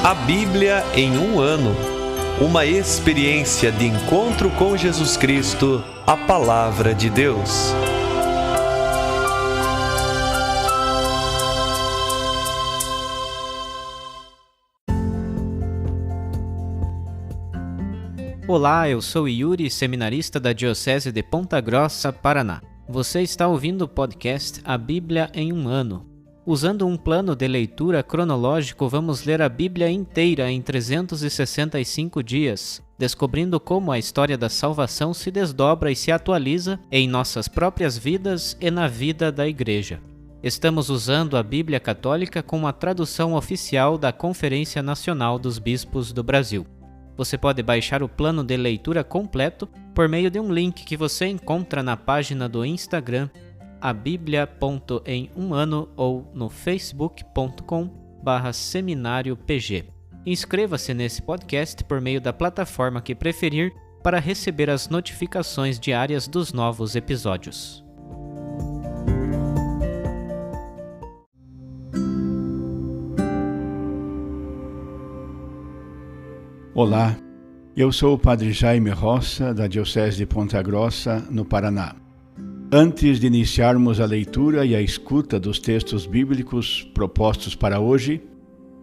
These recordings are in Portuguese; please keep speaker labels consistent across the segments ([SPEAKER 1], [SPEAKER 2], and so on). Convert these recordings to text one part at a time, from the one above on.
[SPEAKER 1] A Bíblia em um ano. Uma experiência de encontro com Jesus Cristo, a Palavra de Deus.
[SPEAKER 2] Olá, eu sou Yuri, seminarista da Diocese de Ponta Grossa, Paraná. Você está ouvindo o podcast A Bíblia em um ano. Usando um plano de leitura cronológico, vamos ler a Bíblia inteira em 365 dias, descobrindo como a história da salvação se desdobra e se atualiza em nossas próprias vidas e na vida da Igreja. Estamos usando a Bíblia Católica com a tradução oficial da Conferência Nacional dos Bispos do Brasil. Você pode baixar o plano de leitura completo por meio de um link que você encontra na página do Instagram abiblia.emumano ou no facebook.com/seminariopg. Inscreva-se nesse podcast por meio da plataforma que preferir para receber as notificações diárias dos novos episódios.
[SPEAKER 3] Olá, eu sou o Padre Jaime Roça, da Diocese de Ponta Grossa, no Paraná. Antes de iniciarmos a leitura e a escuta dos textos bíblicos propostos para hoje,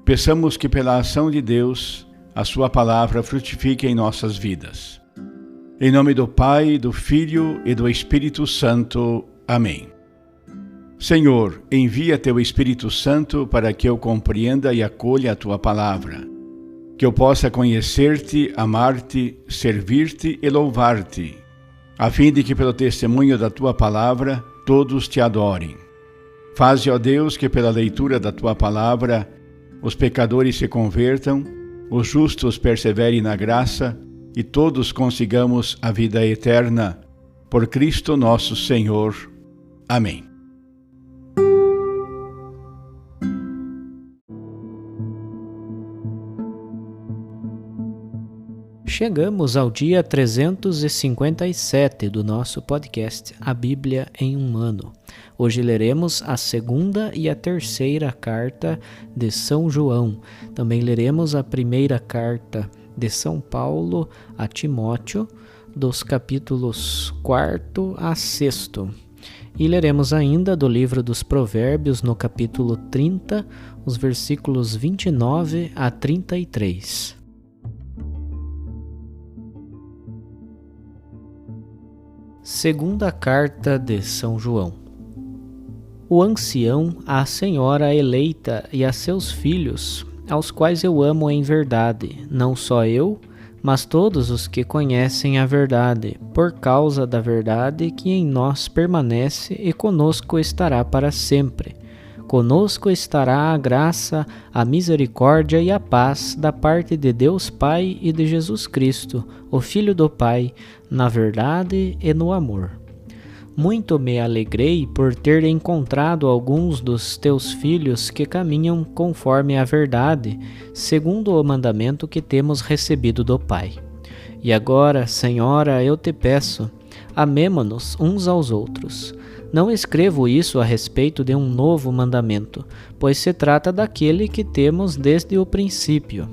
[SPEAKER 3] peçamos que pela ação de Deus, a sua palavra frutifique em nossas vidas. Em nome do Pai, do Filho e do Espírito Santo. Amém. Senhor, envia teu Espírito Santo para que eu compreenda e acolha a tua palavra, que eu possa conhecer-te, amar-te, servir-te e louvar-te, a fim de que pelo testemunho da tua palavra todos te adorem. Faze, ó Deus, que pela leitura da tua palavra os pecadores se convertam, os justos perseverem na graça e todos consigamos a vida eterna. Por Cristo nosso Senhor. Amém.
[SPEAKER 2] Chegamos ao dia 357 do nosso podcast A Bíblia em um ano. Hoje leremos a segunda e a terceira carta de São João. Também leremos a primeira carta de São Paulo a Timóteo, dos capítulos 4 a 6. E leremos ainda do livro dos Provérbios, no capítulo 30, os versículos 29 a 33. Segunda carta de São João. O ancião, a senhora eleita e a seus filhos, aos quais eu amo em verdade, não só eu, mas todos os que conhecem a verdade, por causa da verdade que em nós permanece e conosco estará para sempre. Conosco estará a graça, a misericórdia e a paz da parte de Deus Pai e de Jesus Cristo, o Filho do Pai, na verdade e no amor. Muito me alegrei por ter encontrado alguns dos teus filhos que caminham conforme a verdade, segundo o mandamento que temos recebido do Pai. E agora, Senhora, eu te peço, amemo-nos uns aos outros. Não escrevo isso a respeito de um novo mandamento, pois se trata daquele que temos desde o princípio.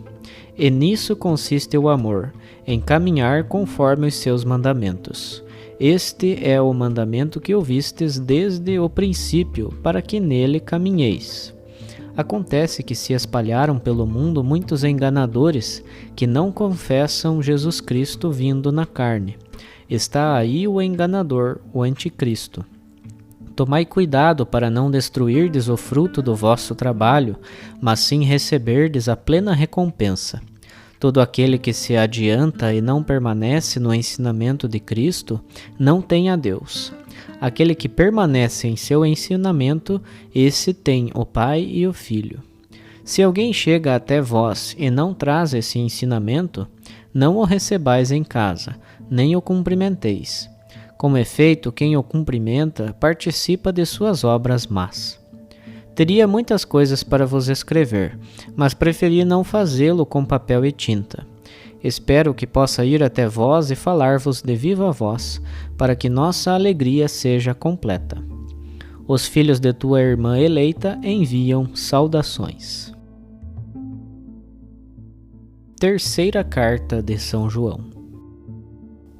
[SPEAKER 2] E nisso consiste o amor, em caminhar conforme os seus mandamentos. Este é o mandamento que ouvistes desde o princípio, para que nele caminheis. Acontece que se espalharam pelo mundo muitos enganadores que não confessam Jesus Cristo vindo na carne. Está aí o enganador, o anticristo. Tomai cuidado para não destruirdes o fruto do vosso trabalho, mas sim receberdes a plena recompensa. Todo aquele que se adianta e não permanece no ensinamento de Cristo, não tem a Deus. Aquele que permanece em seu ensinamento, esse tem o Pai e o Filho. Se alguém chega até vós e não traz esse ensinamento, não o recebais em casa, nem o cumprimenteis. Com efeito, quem o cumprimenta participa de suas obras más. Teria muitas coisas para vos escrever, mas preferi não fazê-lo com papel e tinta. Espero que possa ir até vós e falar-vos de viva voz, para que nossa alegria seja completa. Os filhos de tua irmã eleita enviam saudações. Terceira carta de São João.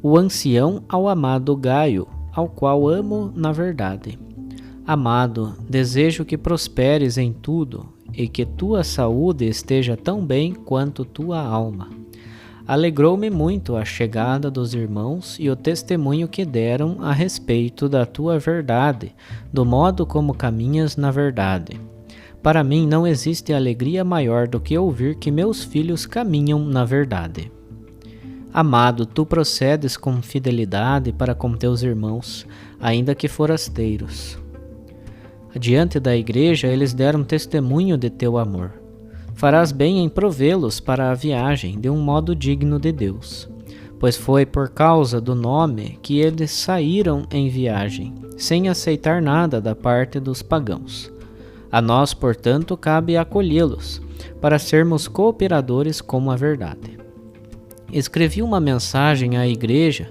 [SPEAKER 2] O ancião ao amado Gaio, ao qual amo na verdade. Amado, desejo que prosperes em tudo e que tua saúde esteja tão bem quanto tua alma. Alegrou-me muito a chegada dos irmãos e o testemunho que deram a respeito da tua verdade, do modo como caminhas na verdade. Para mim não existe alegria maior do que ouvir que meus filhos caminham na verdade. Amado, tu procedes com fidelidade para com teus irmãos, ainda que forasteiros. Diante da igreja eles deram testemunho de teu amor. Farás bem em provê-los para a viagem de um modo digno de Deus, pois foi por causa do nome que eles saíram em viagem, sem aceitar nada da parte dos pagãos. A nós, portanto, cabe acolhê-los, para sermos cooperadores com a verdade. Escrevi uma mensagem à igreja,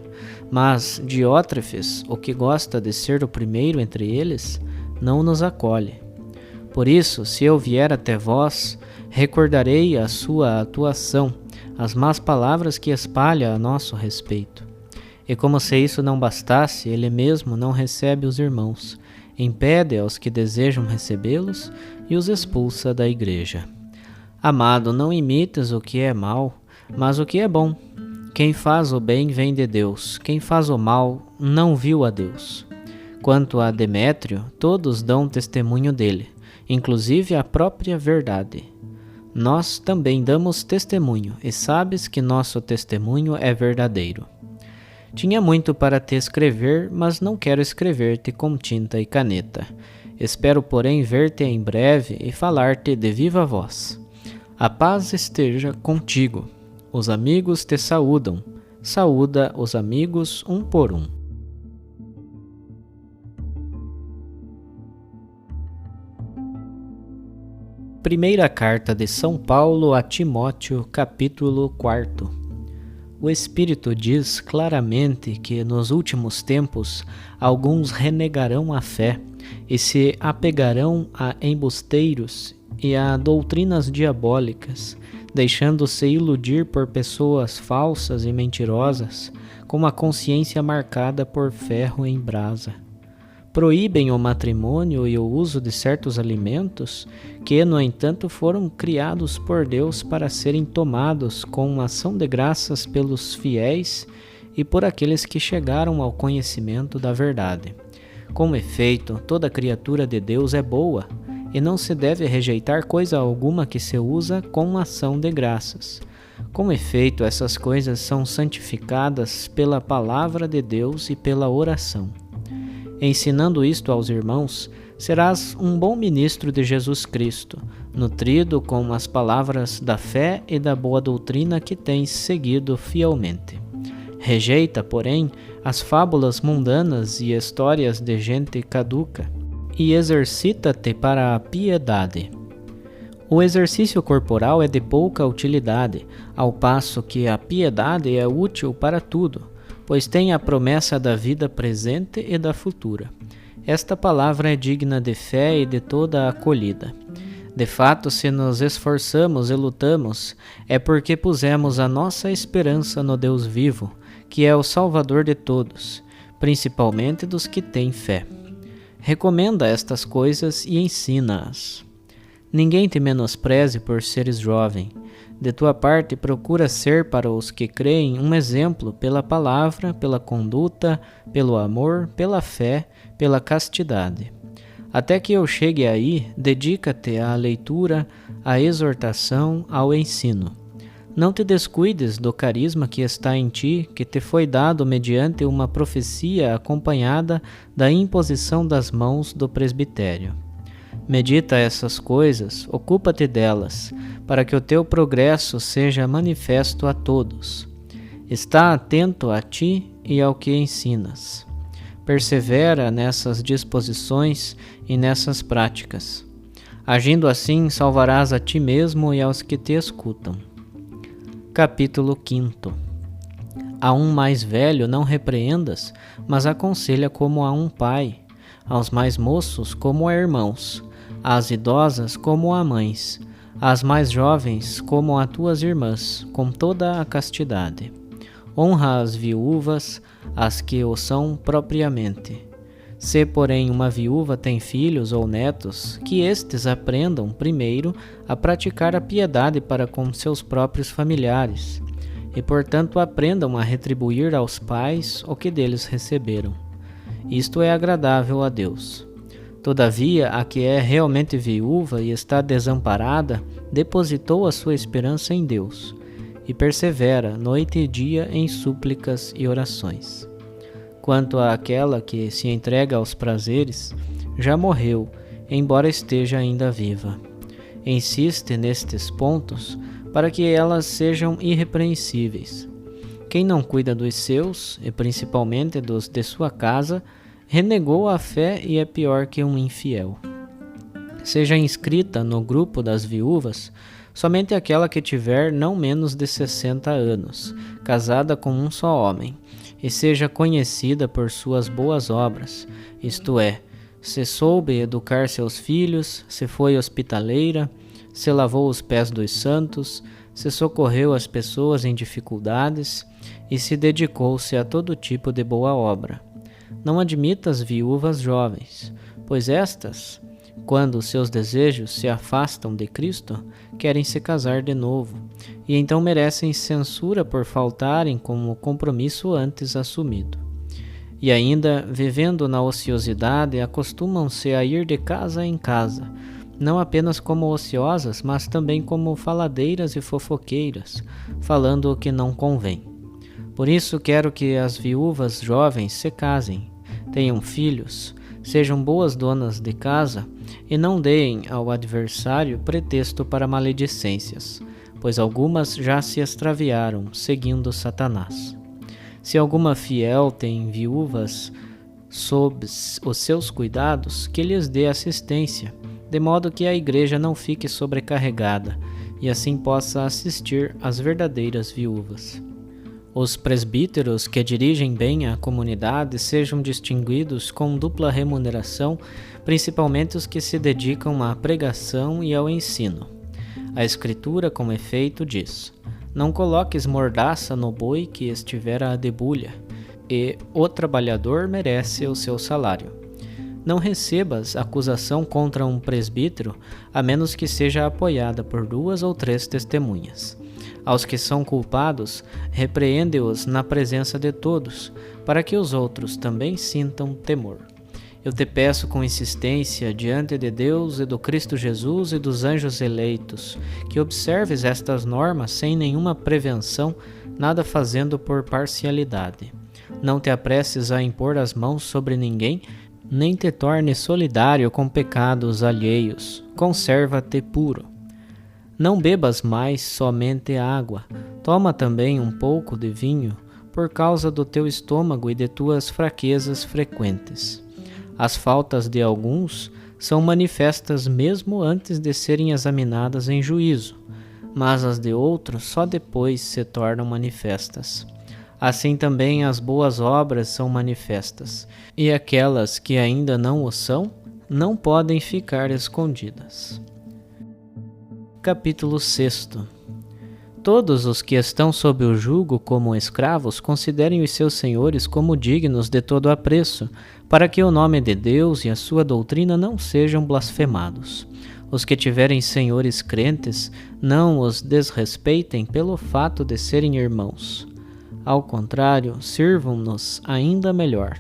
[SPEAKER 2] mas Diótrefes, o que gosta de ser o primeiro entre eles, não nos acolhe. Por isso, se eu vier até vós, recordarei a sua atuação, as más palavras que espalha a nosso respeito. E como se isso não bastasse, ele mesmo não recebe os irmãos, impede aos que desejam recebê-los e os expulsa da igreja. Amado, não imites o que é mal, mas o que é bom. Quem faz o bem vem de Deus, quem faz o mal não viu a Deus. Quanto a Demétrio, todos dão testemunho dele, inclusive a própria verdade. Nós também damos testemunho, e sabes que nosso testemunho é verdadeiro. Tinha muito para te escrever, mas não quero escrever-te com tinta e caneta. Espero, porém, ver-te em breve e falar-te de viva voz. A paz esteja contigo. Os amigos te saúdam. Saúda os amigos um por um. Primeira carta de São Paulo a Timóteo, capítulo 4. O Espírito diz claramente que nos últimos tempos alguns renegarão a fé e se apegarão a embusteiros e a doutrinas diabólicas, deixando-se iludir por pessoas falsas e mentirosas, com a consciência marcada por ferro em brasa. Proíbem o matrimônio e o uso de certos alimentos que, no entanto, foram criados por Deus para serem tomados com ação de graças pelos fiéis e por aqueles que chegaram ao conhecimento da verdade. Com efeito, toda criatura de Deus é boa, e não se deve rejeitar coisa alguma que se usa com ação de graças. Com efeito, essas coisas são santificadas pela palavra de Deus e pela oração. Ensinando isto aos irmãos, serás um bom ministro de Jesus Cristo, nutrido com as palavras da fé e da boa doutrina que tens seguido fielmente. Rejeita, porém, as fábulas mundanas e histórias de gente caduca, e exercita-te para a piedade. O exercício corporal é de pouca utilidade, ao passo que a piedade é útil para tudo, pois tem a promessa da vida presente e da futura. Esta palavra é digna de fé e de toda a acolhida. De fato, se nos esforçamos e lutamos, é porque pusemos a nossa esperança no Deus vivo, que é o Salvador de todos, principalmente dos que têm fé. Recomenda estas coisas e ensina-as. Ninguém te menospreze por seres jovem. De tua parte, procura ser para os que creem um exemplo pela palavra, pela conduta, pelo amor, pela fé, pela castidade. Até que eu chegue aí, dedica-te à leitura, à exortação, ao ensino. Não te descuides do carisma que está em ti, que te foi dado mediante uma profecia acompanhada da imposição das mãos do presbitério. Medita essas coisas, ocupa-te delas, para que o teu progresso seja manifesto a todos. Está atento a ti e ao que ensinas. Persevera nessas disposições e nessas práticas. Agindo assim, salvarás a ti mesmo e aos que te escutam. Capítulo 5. A um mais velho não repreendas, mas aconselha como a um pai, aos mais moços como a irmãos, às idosas como a mães, as mais jovens como a tuas irmãs, com toda a castidade. Honra as viúvas, as que o são propriamente. Se, porém, uma viúva tem filhos ou netos, que estes aprendam, primeiro, a praticar a piedade para com seus próprios familiares, e, portanto, aprendam a retribuir aos pais o que deles receberam. Isto é agradável a Deus. Todavia, a que é realmente viúva e está desamparada, depositou a sua esperança em Deus, e persevera noite e dia em súplicas e orações. Quanto àquela que se entrega aos prazeres, já morreu, embora esteja ainda viva. Insiste nestes pontos para que elas sejam irrepreensíveis. Quem não cuida dos seus, e principalmente dos de sua casa, renegou a fé e é pior que um infiel. Seja inscrita no grupo das viúvas somente aquela que tiver não menos de 60 anos, casada com um só homem, e seja conhecida por suas boas obras, isto é, se soube educar seus filhos, se foi hospitaleira, se lavou os pés dos santos, se socorreu as pessoas em dificuldades e se dedicou-se a todo tipo de boa obra. Não admitas viúvas jovens, pois estas, quando seus desejos se afastam de Cristo, querem se casar de novo, e então merecem censura por faltarem com o compromisso antes assumido. E ainda, vivendo na ociosidade, acostumam-se a ir de casa em casa, não apenas como ociosas, mas também como faladeiras e fofoqueiras, falando o que não convém. Por isso quero que as viúvas jovens se casem, tenham filhos, sejam boas donas de casa e não deem ao adversário pretexto para maledicências, pois algumas já se extraviaram, seguindo Satanás. Se alguma fiel tem viúvas sob os seus cuidados, que lhes dê assistência, de modo que a igreja não fique sobrecarregada e assim possa assistir às verdadeiras viúvas. Os presbíteros que dirigem bem a comunidade sejam distinguidos com dupla remuneração, principalmente os que se dedicam à pregação e ao ensino. A Escritura, com efeito, diz: não coloques mordaça no boi que estiver à debulha, e o trabalhador merece o seu salário. Não recebas acusação contra um presbítero, a menos que seja apoiada por 2 ou 3 testemunhas. Aos que são culpados, repreende-os na presença de todos, para que os outros também sintam temor. Eu te peço com insistência, diante de Deus e do Cristo Jesus e dos anjos eleitos, que observes estas normas sem nenhuma prevenção, nada fazendo por parcialidade. Não te apresses a impor as mãos sobre ninguém, nem te tornes solidário com pecados alheios. Conserva-te puro. Não bebas mais somente água, toma também um pouco de vinho, por causa do teu estômago e de tuas fraquezas frequentes. As faltas de alguns são manifestas mesmo antes de serem examinadas em juízo, mas as de outros só depois se tornam manifestas. Assim também as boas obras são manifestas, e aquelas que ainda não o são, não podem ficar escondidas. Capítulo 6. Todos os que estão sob o jugo como escravos considerem os seus senhores como dignos de todo apreço, para que o nome de Deus e a sua doutrina não sejam blasfemados. Os que tiverem senhores crentes, não os desrespeitem pelo fato de serem irmãos. Ao contrário, sirvam-nos ainda melhor,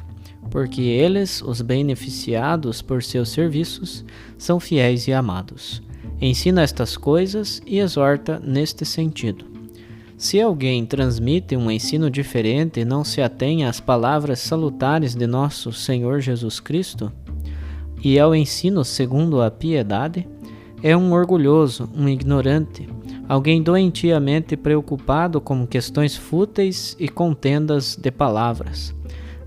[SPEAKER 2] porque eles, os beneficiados por seus serviços, são fiéis e amados. Ensina estas coisas e exorta neste sentido. Se alguém transmite um ensino diferente e não se atém às palavras salutares de nosso Senhor Jesus Cristo, e ao ensino segundo a piedade, é um orgulhoso, um ignorante, alguém doentiamente preocupado com questões fúteis e contendas de palavras.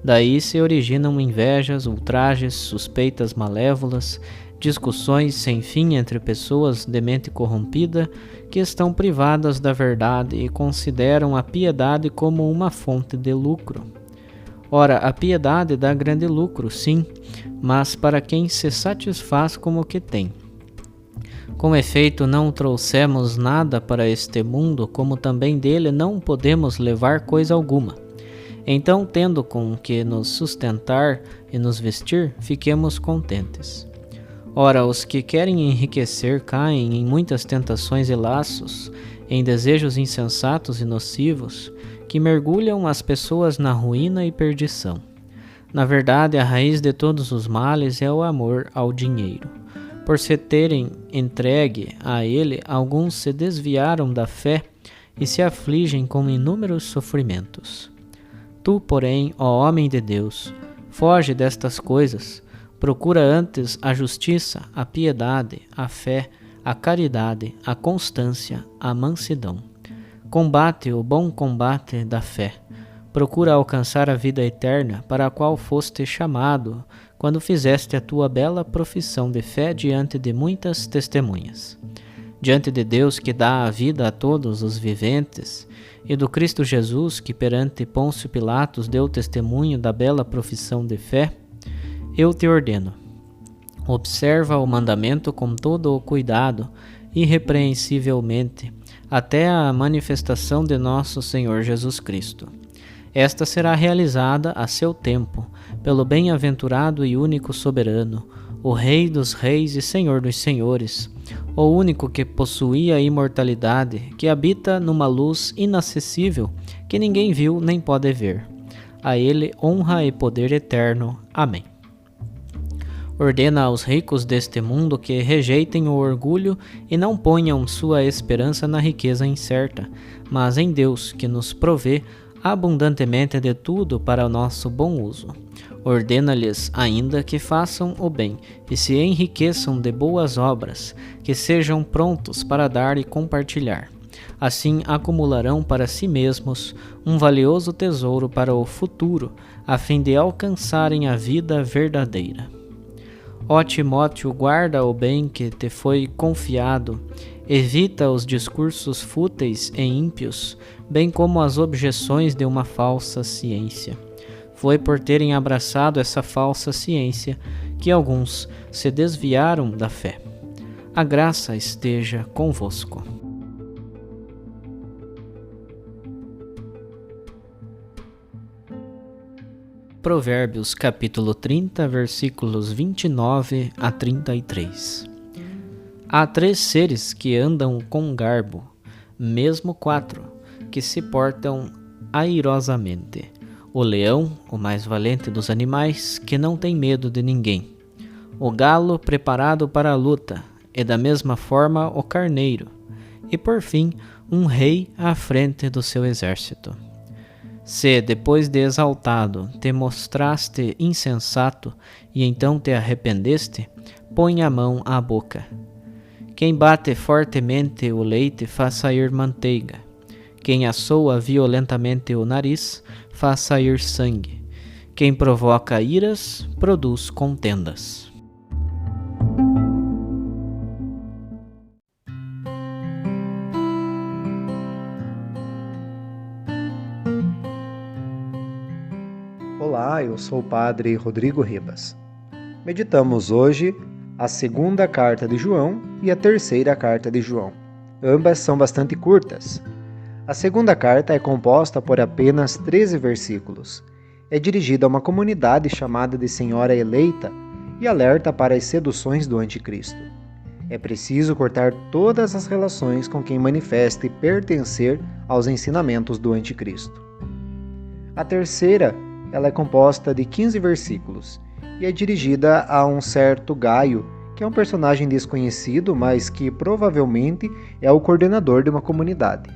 [SPEAKER 2] Daí se originam invejas, ultrajes, suspeitas malévolas, discussões sem fim entre pessoas de mente corrompida que estão privadas da verdade e consideram a piedade como uma fonte de lucro. Ora, a piedade dá grande lucro, sim, mas para quem se satisfaz com o que tem. Com efeito, não trouxemos nada para este mundo, como também dele não podemos levar coisa alguma. Então, tendo com que nos sustentar e nos vestir, fiquemos contentes. Ora, os que querem enriquecer caem em muitas tentações e laços, em desejos insensatos e nocivos, que mergulham as pessoas na ruína e perdição. Na verdade, a raiz de todos os males é o amor ao dinheiro. Por se terem entregue a ele, alguns se desviaram da fé e se afligem com inúmeros sofrimentos. Tu, porém, ó homem de Deus, foge destas coisas, procura antes a justiça, a piedade, a fé, a caridade, a constância, a mansidão. Combate o bom combate da fé. Procura alcançar a vida eterna, para a qual foste chamado, quando fizeste a tua bela profissão de fé diante de muitas testemunhas. Diante de Deus que dá a vida a todos os viventes, e do Cristo Jesus que perante Pôncio Pilatos deu testemunho da bela profissão de fé, eu te ordeno. Observa o mandamento com todo o cuidado, irrepreensivelmente, até a manifestação de nosso Senhor Jesus Cristo. Esta será realizada a seu tempo, pelo bem-aventurado e único soberano, o Rei dos reis e Senhor dos senhores, o único que possuía a imortalidade, que habita numa luz inacessível, que ninguém viu nem pode ver. A ele honra e poder eterno. Amém. Ordena aos ricos deste mundo que rejeitem o orgulho e não ponham sua esperança na riqueza incerta, mas em Deus, que nos provê abundantemente de tudo para o nosso bom uso. Ordena-lhes ainda que façam o bem e se enriqueçam de boas obras, que sejam prontos para dar e compartilhar. Assim acumularão para si mesmos um valioso tesouro para o futuro, a fim de alcançarem a vida verdadeira. Ó Timóteo, guarda o bem que te foi confiado, evita os discursos fúteis e ímpios, bem como as objeções de uma falsa ciência. Foi por terem abraçado essa falsa ciência que alguns se desviaram da fé. A graça esteja convosco. Provérbios capítulo 30, versículos 29 a 33. Há 3 seres que andam com garbo, mesmo 4, que se portam airosamente. O leão, o mais valente dos animais, que não tem medo de ninguém. O galo preparado para a luta, e da mesma forma o carneiro. E por fim, um rei à frente do seu exército. Se, depois de exaltado, te mostraste insensato e então te arrependeste, põe a mão à boca. Quem bate fortemente o leite faz sair manteiga. Quem assoa violentamente o nariz faz sair sangue. Quem provoca iras produz contendas.
[SPEAKER 4] Olá, eu sou o Padre Rodrigo Ribas. Meditamos hoje a 2ª carta de João e a 3ª carta de João. Ambas são bastante curtas. A 2ª carta é composta por apenas 13 versículos. É dirigida a uma comunidade chamada de Senhora Eleita e alerta para as seduções do Anticristo. É preciso cortar todas as relações com quem manifeste pertencer aos ensinamentos do Anticristo. A 3ª, ela é composta de 15 versículos e é dirigida a um certo Gaio, que é um personagem desconhecido, mas que provavelmente é o coordenador de uma comunidade.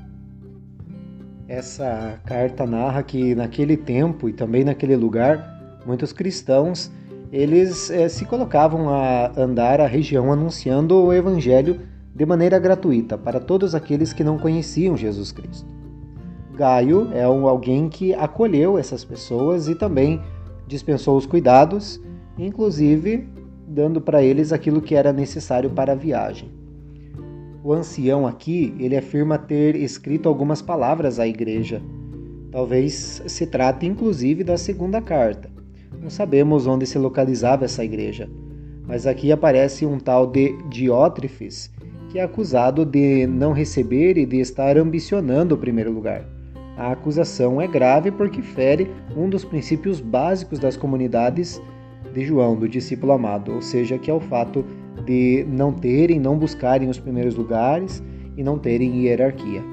[SPEAKER 4] Essa carta narra que naquele tempo e também naquele lugar, muitos cristãos eles se colocavam a andar a região anunciando o Evangelho de maneira gratuita para todos aqueles que não conheciam Jesus Cristo. Gaio é alguém que acolheu essas pessoas e também dispensou os cuidados, inclusive dando para eles aquilo que era necessário para a viagem. O ancião aqui, ele afirma ter escrito algumas palavras à igreja. Talvez se trate inclusive da 2ª carta. Não sabemos onde se localizava essa igreja, mas aqui aparece um tal de Diótrefes, que é acusado de não receber e de estar ambicionando o primeiro lugar. A acusação é grave porque fere um dos princípios básicos das comunidades de João, do discípulo amado, ou seja, que é o fato de não buscarem os primeiros lugares e não terem hierarquia.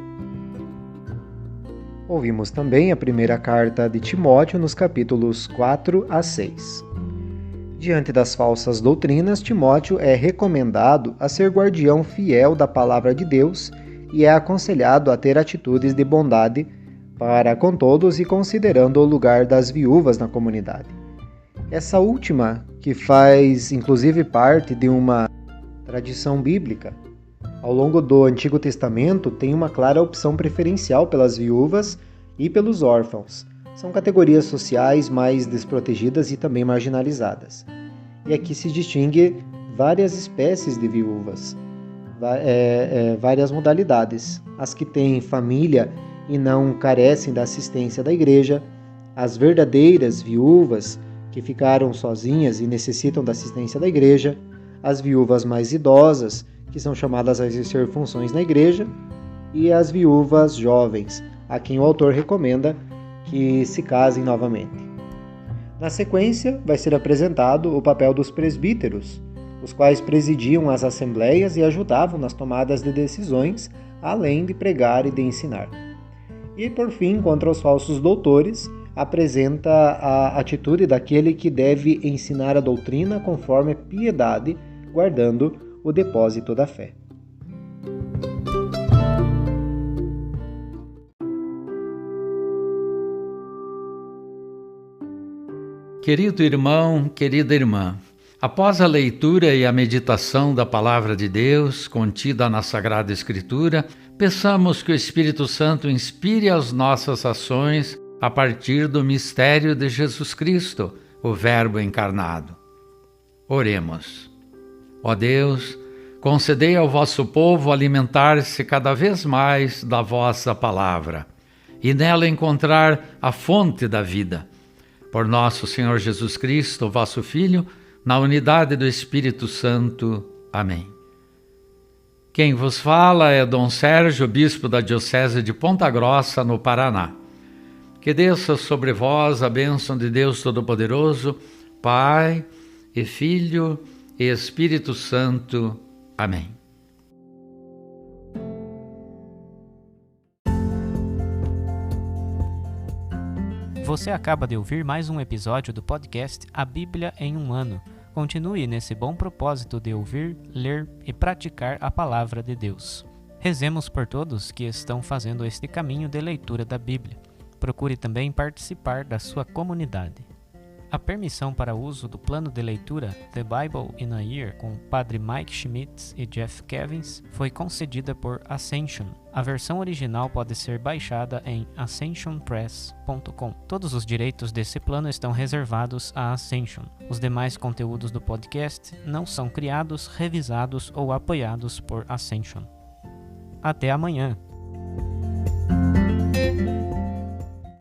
[SPEAKER 4] Ouvimos também a primeira carta de Timóteo nos capítulos 4 a 6. Diante das falsas doutrinas, Timóteo é recomendado a ser guardião fiel da palavra de Deus e é aconselhado a ter atitudes de bondade para com todos e considerando o lugar das viúvas na comunidade. Essa última, que faz inclusive parte de uma tradição bíblica, ao longo do Antigo Testamento tem uma clara opção preferencial pelas viúvas e pelos órfãos. São categorias sociais mais desprotegidas e também marginalizadas. E aqui se distingue várias espécies de viúvas, várias modalidades. As que têm família e não carecem da assistência da igreja, as verdadeiras viúvas que ficaram sozinhas e necessitam da assistência da igreja, as viúvas mais idosas, que são chamadas a exercer funções na igreja, e as viúvas jovens, a quem o autor recomenda que se casem novamente. Na sequência, vai ser apresentado o papel dos presbíteros, os quais presidiam as assembleias e ajudavam nas tomadas de decisões, além de pregar e de ensinar. E, por fim, contra os falsos doutores, apresenta a atitude daquele que deve ensinar a doutrina conforme piedade, guardando o depósito da fé.
[SPEAKER 5] Querido irmão, querida irmã, após a leitura e a meditação da Palavra de Deus contida na Sagrada Escritura, peçamos que o Espírito Santo inspire as nossas ações a partir do mistério de Jesus Cristo, o Verbo encarnado. Oremos. Ó Deus, concedei ao vosso povo alimentar-se cada vez mais da vossa palavra e nela encontrar a fonte da vida. Por nosso Senhor Jesus Cristo, vosso Filho, na unidade do Espírito Santo. Amém. Quem vos fala é Dom Sérgio, bispo da Diocese de Ponta Grossa, no Paraná. Que desça sobre vós a bênção de Deus Todo-Poderoso, Pai e Filho e Espírito Santo. Amém.
[SPEAKER 2] Você acaba de ouvir mais um episódio do podcast A Bíblia em um Ano. Continue nesse bom propósito de ouvir, ler e praticar a Palavra de Deus. Rezemos por todos que estão fazendo este caminho de leitura da Bíblia. Procure também participar da sua comunidade. A permissão para uso do plano de leitura The Bible in a Year com o Padre Mike Schmitz e Jeff Kevins foi concedida por Ascension. A versão original pode ser baixada em ascensionpress.com. Todos os direitos desse plano estão reservados à Ascension. Os demais conteúdos do podcast não são criados, revisados ou apoiados por Ascension. Até amanhã!